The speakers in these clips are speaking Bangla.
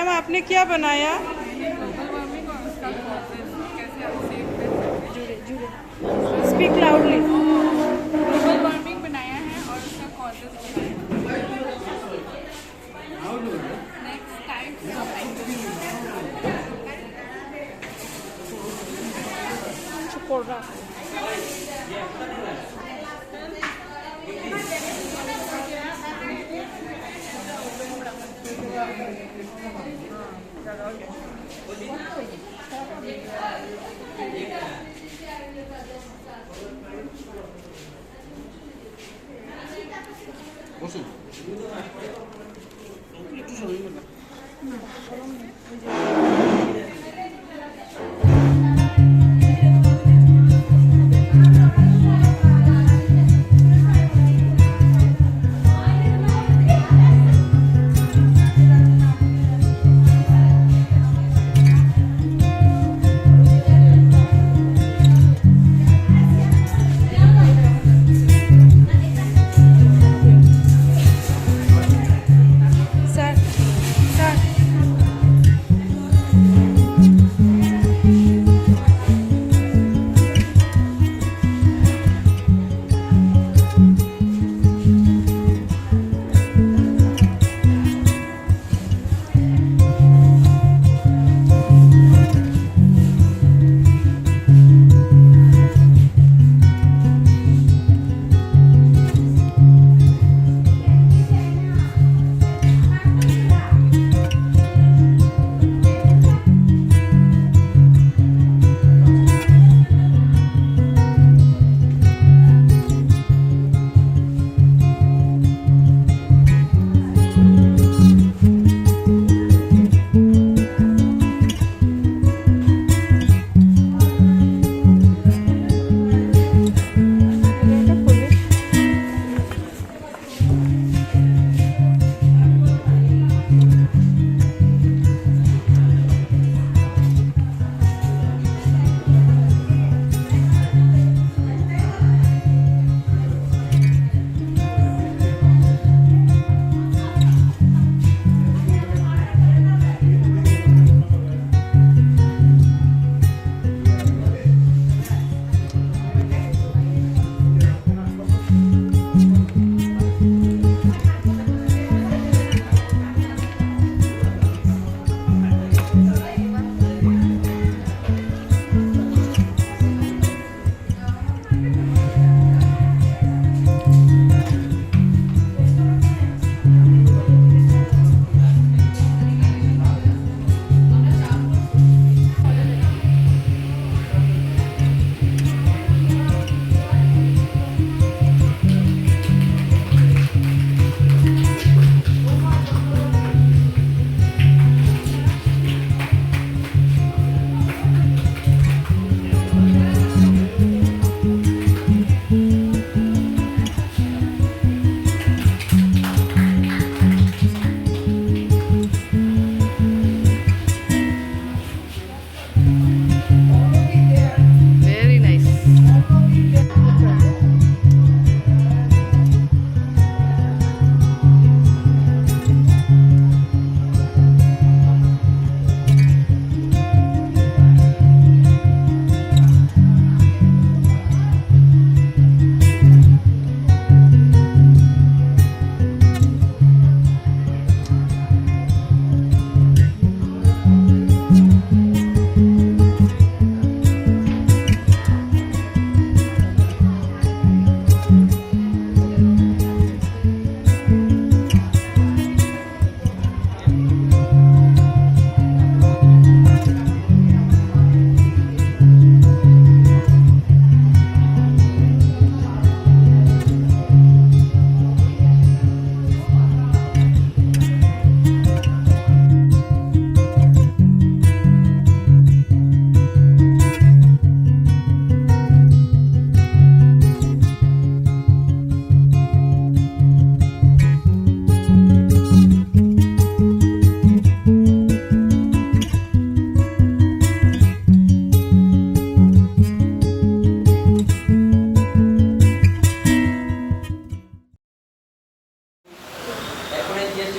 मैम आपने क्या बनाया? Speak loudly. ग्लोबल वार्मिंग बनाया है और उसका कॉजेज नेक्स्ट टाइप्स ऑफ বসুন একটু সময় না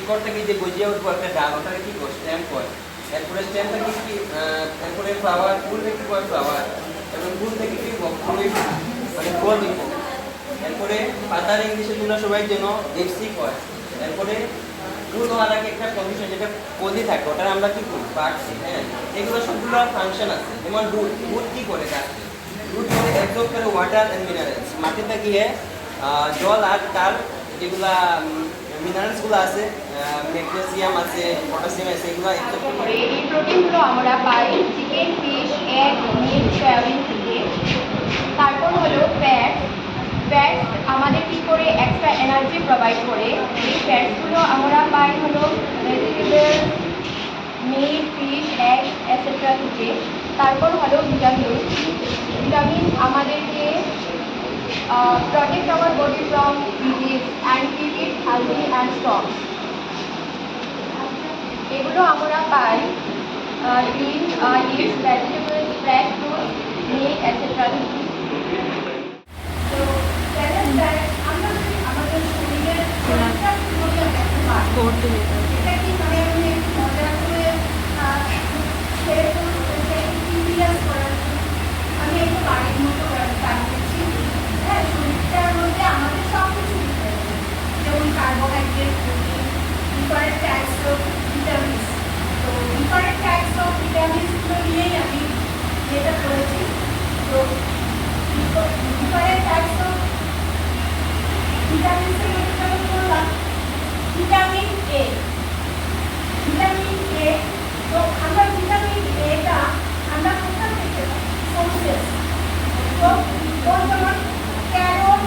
করতে গিয়ে যে গজিয়ে উঠবো একটা ডাল ওটাকে কি করছে স্ট্যাম্প করে এরপরে স্টেম থেকে কি এরপরে ফ্লাওয়ার, ফুল থেকে কি ফ্লাওয়ার, এবং ফুল থেকে কি মানে ফল দিব। এরপরে পাতার ইংলিশে তোমরা সবাই যেন লিপস্টিক হয়। এরপরে ফুল হওয়ার আগে একটা কন্ডিশন যেটা কলি থাকে ওটা আমরা কি করি পাচ্ছি। হ্যাঁ, এগুলো সবগুলো ফাংশন আছে। যেমন রুট কি করে গাছকে, রুট করে অ্যাবজর্ব করে ওয়াটার অ্যান্ড মিনারেলস, মাটিতে গিয়ে জল আর তার যেগুলা মিনারেলসগুলো আছে, ম্যাগনেসিয়াম আছে, পটাশিয়াম আছে, এগুলো অ্যাবজর্ব করে। এই প্রোটিনগুলো আমরা পাই chicken, fish, egg, meat, soybean থেকে। তারপর হলো ফ্যাট। ফ্যাট আমাদের কী করে এক্সট্রা এনার্জি প্রোভাইড করে, এই ফ্যাটসগুলো আমরা পাই হলো vegetable, meat, fish, egg etcetera থেকে। তারপর হলো ভিটামিন। ভিটামিন আমাদেরকে protect our body from disease and keep it healthy and strong. এগুলো আমরা পাই green leaves, vegetables, fresh fruits, milk etcetera. তো আমরা যদি আমাদের শরীরের শরীরটা কীভাবে দেখতে পারবো, এটা কি মানে আমি একটু মজা করে শেয়ার করবো, ইন্ডিয়াস করার আমি একটু বাড়ির মতো বানিয়েছি। হ্যাঁ, শরীরটার মধ্যে আমাদের সব কিছু দিতে হবে, যেমন carbohydrate, protein, different types of vitamins. তো ডিফারেন্ট টাইপস অফ ভিটামিনসগুলো নিয়েই আমি যেটা করেছি। তো ডিফারেন্ট টাইপস অফ ভিটামিনসের মধ্যে যেমন করলাম ভিটামিন এ। ভিটামিন এ, তো আমরা ভিটামিন এটা আমরা কোথা থেকে পাই? সোর্সেস। তো যেমন ক্যারট,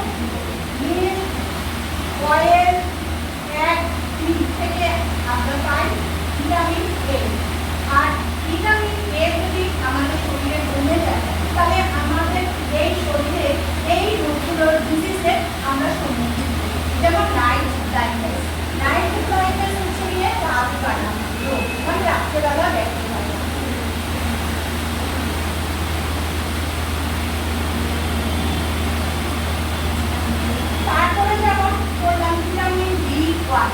মিল্ক, অয়েল, এগ, ডিম থেকে আমরা পাই vitamin A. R vitamin A যদি আমাদের শরীরে কমে যায় তাহলে আমাদের এই শরীরে এই রোগগুলোর ডিজিজে আমরা সম্মুখীন হই। যেমন নাইট ব্লাইন্ডনেস। নাইট ব্লাইন্ডনেস হচ্ছে গিয়ে রাত কানা রোগ, মানে রাত্রেবেলা দেখতে পাই। তারপরে যেমন করলাম ভিটামিন B1।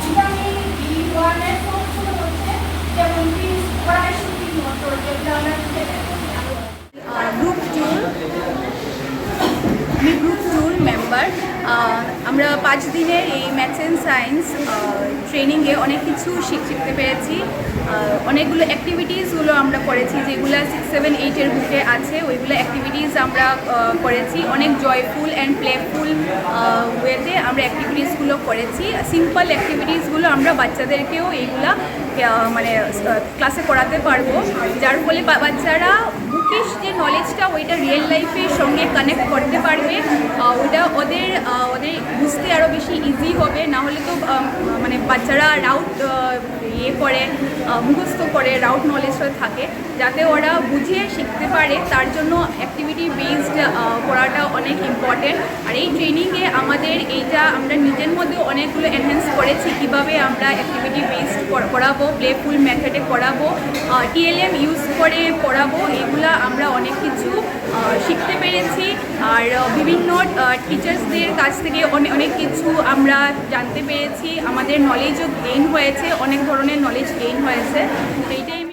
ভিটামিন B1 এর সোর্সগুলো হচ্ছে যেমন বিনস, কড়াইশুঁটি, মটর, যেগুলো আমরা খেতে গ্রুপ ট্যুর, আমি গ্রুপ ট্যুর মেম্বার। আমরা 5 দিনের এই ম্যাথস অ্যান্ড সায়েন্স ট্রেনিংয়ে অনেক কিছু শিখতে পেরেছি। অনেকগুলো অ্যাক্টিভিটিসগুলো আমরা করেছি যেগুলো 6, 7, 8 বুকে আছে। ওইগুলো অ্যাক্টিভিটিস আমরা করেছি অনেক জয়ফুল অ্যান্ড প্লেফুল ওয়েতে আমরা অ্যাক্টিভিটিসগুলো করেছি। সিম্পল অ্যাক্টিভিটিসগুলো আমরা বাচ্চাদেরকেও এইগুলা মানে ক্লাসে করাতে পারবো, যার ফলে বাচ্চারা বুকিশ যে নলেজটা ওইটা রিয়েল লাইফের সঙ্গে কানেক্ট করতে পারবে। ওটা ওদের বুঝতে আরও বেশি ইজি হবে। না হলে তো মানে বাচ্চারা রাউট করে মুখস্থ করে রাউট নলেজটা থাকে, যাতে ওরা বুঝে শিখতে পারে। তার জন্য অ্যাক্টিভিটি বেসড পড়াটা অনেক ইম্পর্টেন্ট। আর এই ট্রেনিংয়ে আমাদের এইটা আমরা নিজের মধ্যে অনেকগুলো এনহ্যান্স করেছি, কীভাবে আমরা অ্যাক্টিভিটি বেসড পড়াবো, প্লেফুল মেথডে পড়াবো, TLM ইউজ করে পড়াবো। এগুলা আমরা অনেক কিছু শিখতে পেরেছি। আর বিভিন্ন টিচার্সদের কাছ থেকে অনেক কিছু আমরা জানতে পেরেছি। আমাদের নলেজও গেইন হয়েছে, অনেক ধরনের নলেজ গেইন হয়েছে। এইটাই আমি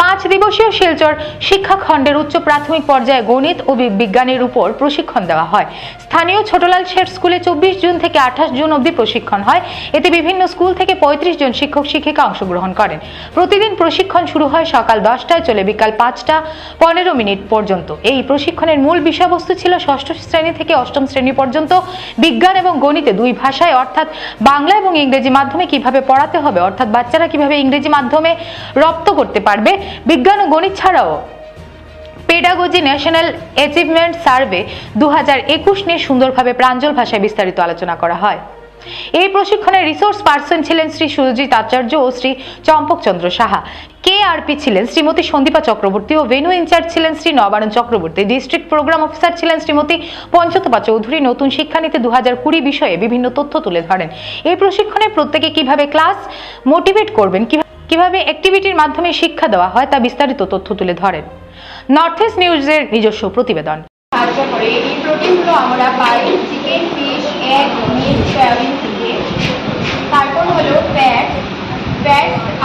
পাঁচ দিবসীয় শিলচর শিক্ষাখণ্ডের উচ্চ প্রাথমিক পর্যায়ে গণিত ও বিজ্ঞানের উপর প্রশিক্ষণ দেওয়া হয়। স্থানীয় ছোটলাল শেঠ স্কুলে 24 জুন থেকে 28 জুন অবধি প্রশিক্ষণ হয়। এতে বিভিন্ন স্কুল থেকে 35 জন শিক্ষক শিক্ষিকা অংশগ্রহণ করেন। প্রতিদিন প্রশিক্ষণ শুরু হয় সকাল 10টায়, চলে বিকাল 5টা 15 মিনিট পর্যন্ত। এই প্রশিক্ষণের মূল বিষয়বস্তু ছিল ষষ্ঠ শ্রেণী থেকে অষ্টম শ্রেণী পর্যন্ত বিজ্ঞান এবং গণিতে দুই ভাষায় অর্থাৎ বাংলা এবং ইংরেজি মাধ্যমে কিভাবে পড়াতে হবে, অর্থাৎ বাচ্চারা কিভাবে ইংরেজি মাধ্যমে রপ্ত করতে পারবে। বিজ্ঞান ও গণিত ছাড়াও পেডাগোজি ন্যাশনাল অ্যাচিভমেন্ট সার্ভে 2021 নিয়ে সুন্দরভাবে প্রাঞ্জল ভাষায় বিস্তারিত আলোচনা করা হয়। এই প্রশিক্ষণে রিসোর্স পার্সন ছিলেন শ্রী সুরজিৎ আচার্য ও শ্রী চম্পক চন্দ্র সাহা। KRP ছিলেন শ্রীমতী সন্দীপা চক্রবর্তী ও ভেন্যু ইনচার্জ ছিলেন Shri Nabarun Chakraborty. District programme officer ছিলেন শ্রীমতী পঞ্চতপা চৌধুরী। নতুন শিক্ষানীতি 2020 বিষয়ে বিভিন্ন তথ্য তুলে ধরেন। এই প্রশিক্ষণে প্রত্যেকে কিভাবে ক্লাস মোটিভেট করবেন, কিভাবে অ্যাক্টিভিটির মাধ্যমে শিক্ষা দেওয়া হয় তা বিস্তারিত তথ্য তুলে ধরেন। নর্থ ইস্ট নিউজের নিজস্ব প্রতিবেদন। সাহায্য করে এই প্রোটিনগুলো আমরা পাই chicken, fish, egg, meat, soybean থেকে। তারপর হলো ফ্যাট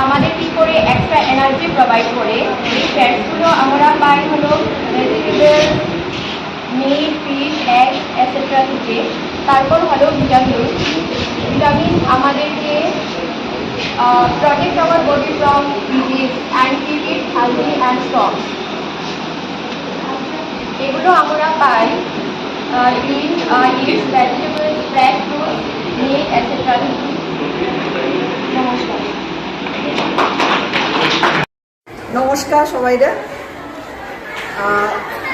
আমাদের কি করে এক্সট্রা এনার্জি প্রোভাইড করে। এই ফ্যাটসগুলো আমরা পাই হলো vegetable, meat, fish, egg etcetera থেকে। তারপর হলো ভিটামিন আমাদেরকে protect our body from disease and keep it healthy and strong. এগুলো আমরা পাই in eats, vegetables, fresh fruits, meat, etc. নমস্কার। নমস্কার সবাইরে।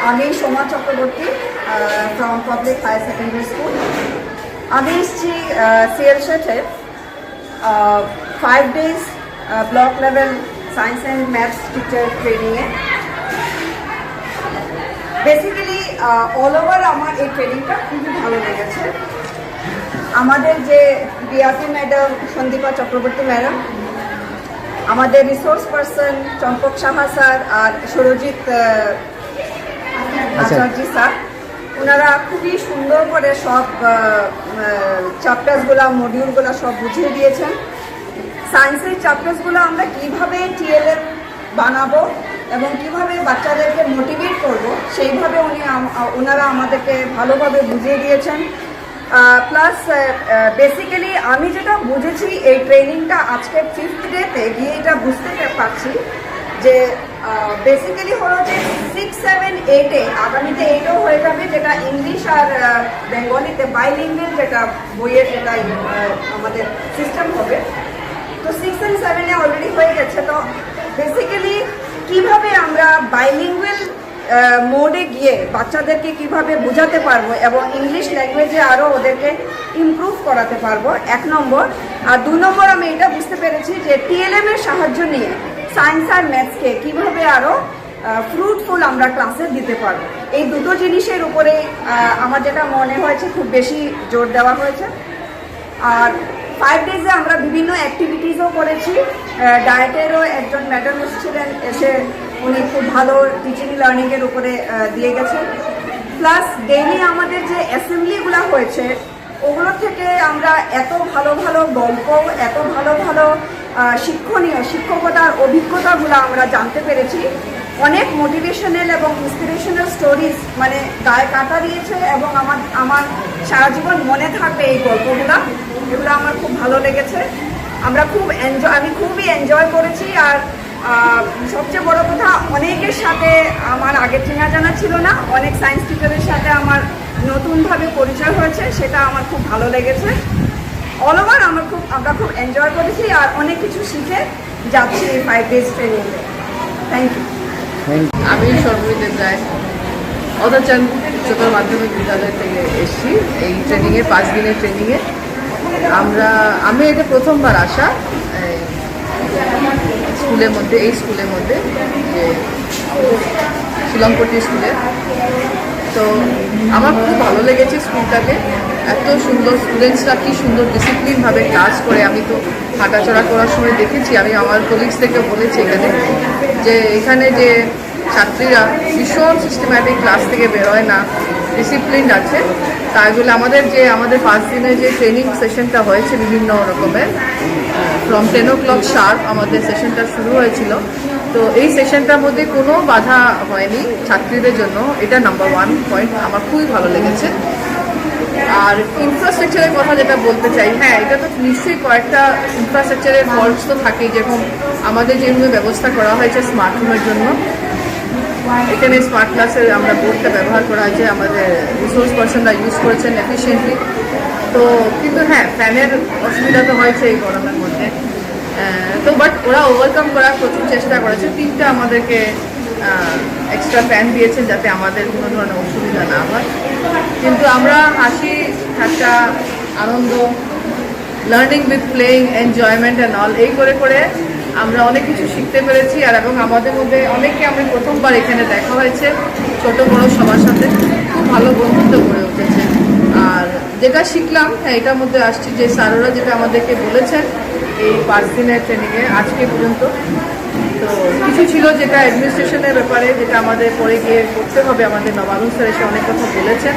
আমি Soma Chakraborty from public higher secondary school. আমি এসেছি সিএলসেটে 5 days block level science and maths teacher ট্রেনিংয়ে। বেসিক্যালি অল ওভার আমার এই ট্রেনিংটা খুবই ভালো লেগেছে। আমাদের যে BRP madam Sandipa Chakraborty madam, আমাদের resource person Champak Saha sir আর সুরজিৎ আচার্য স্যার, ওনারা খুবই সুন্দর করে সব চ্যাপ্টার্সগুলো মডিউলগুলো সব বুঝিয়ে দিয়েছেন। সায়েন্সের চ্যাপ্টার্সগুলো আমরা কিভাবে টিএলএম বানাবো এবং কিভাবে বাচ্চাদেরকে মোটিভেট করব সেইভাবে ওনারা আমাদেরকে ভালোভাবে বুঝিয়ে দিয়েছেন। প্লাস বেসিক্যালি আমি যেটা বুঝেছি এই ট্রেনিংটা আজকে 5th ডেতে গিয়ে এটা বুঝতে পারছি যে বেসিক্যালি হলো যে 6, 7, 8-এ আগামীতে 8ও হয়ে যাবে, যেটা ইংলিশ আর বেঙ্গলিতে বাইলিঙ্গুয়াল যেটা বইয়ের যেটা আমাদের সিস্টেম হবে। তো 6 and 7-এ অলরেডি হয়ে গেছে। তো বেসিক্যালি কিভাবে আমরা বাইলিঙ্গুয়াল মোডে গিয়ে বাচ্চাদেরকে কিভাবে বোঝাতে পারবো এবং ইংলিশ ল্যাঙ্গুয়েজে আরও ওদেরকে ইমপ্রুভ করাতে পারবো, 1 নম্বর। আর 2 নম্বর আমি এটা বুঝতে পেরেছি যে টিএলএম এর সাহায্য নিয়ে সায়েন্স আর ম্যাথসকে কিভাবে আরও ফ্রুটফুল আমরা ক্লাসে দিতে পারবো। এই দুটো জিনিসের উপরে আমার যেটা মনে হয়েছে খুব বেশি জোর দেওয়া হয়েছে। আর 5 days-এ আমরা বিভিন্ন অ্যাক্টিভিটিসও করেছি। ডায়েটেরও একজন ম্যাডাম এসেছিলেন, এসে উনি খুব ভালো টিচিং লার্নিংয়ের উপরে দিয়ে গেছেন। প্লাস ডেইলি আমাদের যে অ্যাসেম্বলিগুলো হয়েছে ওগুলোর থেকে আমরা এত ভালো ভালো গল্প, এত ভালো ভালো শিক্ষকতার অভিজ্ঞতাগুলো আমরা জানতে পেরেছি। অনেক মোটিভেশনাল এবং ইন্সপিরেশনাল স্টোরিজ মানে গায়ে কাটা দিয়েছে এবং আমার সারা জীবন মনে থাকবে এই গল্পগুলো। এগুলো আমার খুব ভালো লেগেছে। আমি খুবই এনজয় করেছি। আর সবচেয়ে বড় কথা, অনেকের সাথে আমার আগে চেনা জানা ছিল না, অনেক সায়েন্স টিচারের সাথে আমার নতুনভাবে পরিচয় হয়েছে, সেটা আমার খুব ভালো লেগেছে। অল ওভার আমরা খুব এনজয় করেছি আর অনেক কিছু শিখে যাচ্ছি এই 5 days ট্রেনিংয়ে। Thank you. আমি সর্বমিত রায় অদাচান উচ্চতর মাধ্যমিক বিদ্যালয় থেকে এসেছি এই ট্রেনিংয়ে, 5 দিনের ট্রেনিংয়ে। আমি এটা প্রথমবার আসা এই স্কুলের মধ্যে যে শিলংপট্টি স্কুলে। তো আমার খুব ভালো লেগেছে স্কুলটাকে, এত সুন্দর স্টুডেন্টসরা কি সুন্দর ডিসিপ্লিনভাবে ক্লাস করে। আমি তো হাঁটাচড়া করার সময় দেখেছি, আমি আমার কলিগস থেকে বলেছি এখানে যে ছাত্রীরা ভীষণ সিস্টেম্যাটিক ক্লাস থেকে বেরোয় না, ডিসিপ্লিন আছে। তাই বলে আমাদের 5 দিনের যে ট্রেনিং সেশনটা হয়েছে বিভিন্ন রকমের, ফ্রম 10 o'clock শার্প আমাদের সেশনটা শুরু হয়েছিল। তো এই সেশনটার মধ্যে কোনো বাধা হয়নি ছাত্রীদের জন্য, এটা নাম্বার 1 পয়েন্ট আমার খুবই ভালো লেগেছে। আর ইনফ্রাস্ট্রাকচারের কথা যেটা বলতে চাই, হ্যাঁ এটা তো নিশ্চয়ই কয়েকটা ইনফ্রাস্ট্রাকচারের ফল্টস তো থাকেই। যেরকম আমাদের যে রুমে ব্যবস্থা করা হয়েছে স্মার্ট রুমের জন্য, এখানে স্মার্ট ক্লাসের আমরা বোর্ডটা ব্যবহার করা হয়েছে, আমাদের রিসোর্স পার্সনরা ইউজ করেছেন এফিসিয়েন্টলি। তো কিন্তু হ্যাঁ, ফ্যানের অসুবিধা তো হয়েছে এই গরমের মধ্যে। তো বাট ওরা ওভারকাম করার প্রচুর চেষ্টা করেছে। 3টা আমাদেরকে এক্সট্রা ফ্যান দিয়েছেন যাতে আমাদের কোনো ধরনের অসুবিধা না হয়। কিন্তু আমরা হাসি ঠাট্টা আনন্দ learning with playing enjoyment and all এই করে করে আমরা অনেক কিছু শিখতে পেরেছি। আর এবং আমাদের মধ্যে অনেকে আমরা প্রথমবার এখানে দেখা হয়েছে, ছোট বড় সবার সাথে খুব ভালো বন্ধুত্ব গড়ে উঠেছে। আর যেটা শিখলাম, হ্যাঁ এটার মধ্যে আসছি যে স্যাররা যেটা আমাদেরকে বলেছেন এই 5 দিনের ট্রেনিংয়ে আজকে পর্যন্ত, তো কিছু ছিল যেটা অ্যাডমিনিস্ট্রেশনের ব্যাপারে যেটা আমাদের পরে গিয়ে করতে হবে। আমাদের নবারুণ স্যার এসে অনেক কথা বলেছেন,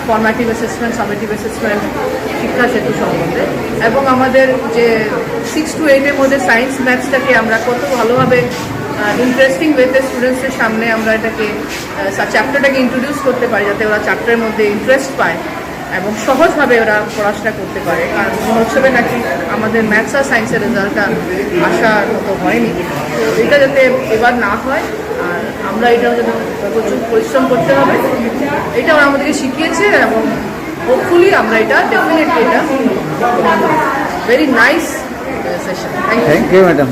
ফর্মেটিভ অ্যাসেসমেন্ট, সামেটিভ অ্যাসেসমেন্ট, শিক্ষা সেতু সম্বন্ধে, এবং আমাদের যে 6 to 8 মধ্যে সায়েন্স ম্যাথসটাকে আমরা কত ভালোভাবে ইন্টারেস্টিং ওয়েতে স্টুডেন্টসের সামনে আমরা এটাকে চ্যাপ্টারটাকে ইন্ট্রোডিউস করতে পারি, যাতে ওরা চ্যাপ্টারের মধ্যে ইন্টারেস্ট পায় এবং সহজভাবে ওরা পড়াশোনা করতে পারে। কারণ মহোৎসবে নাকি আমাদের ম্যাথস আর সায়েন্সের রেজাল্টটা আসার মতো হয়নি, তো এটা যাতে এবার না হয় আর আমরা এটাও যাতে প্রচুর পরিশ্রম করতে হবে, এটা ওরা আমাদেরকে শিখিয়েছে। এবং হোপফুলি আমরা এটা ডেফিনেটলি এটা very nice session. Thank you madam.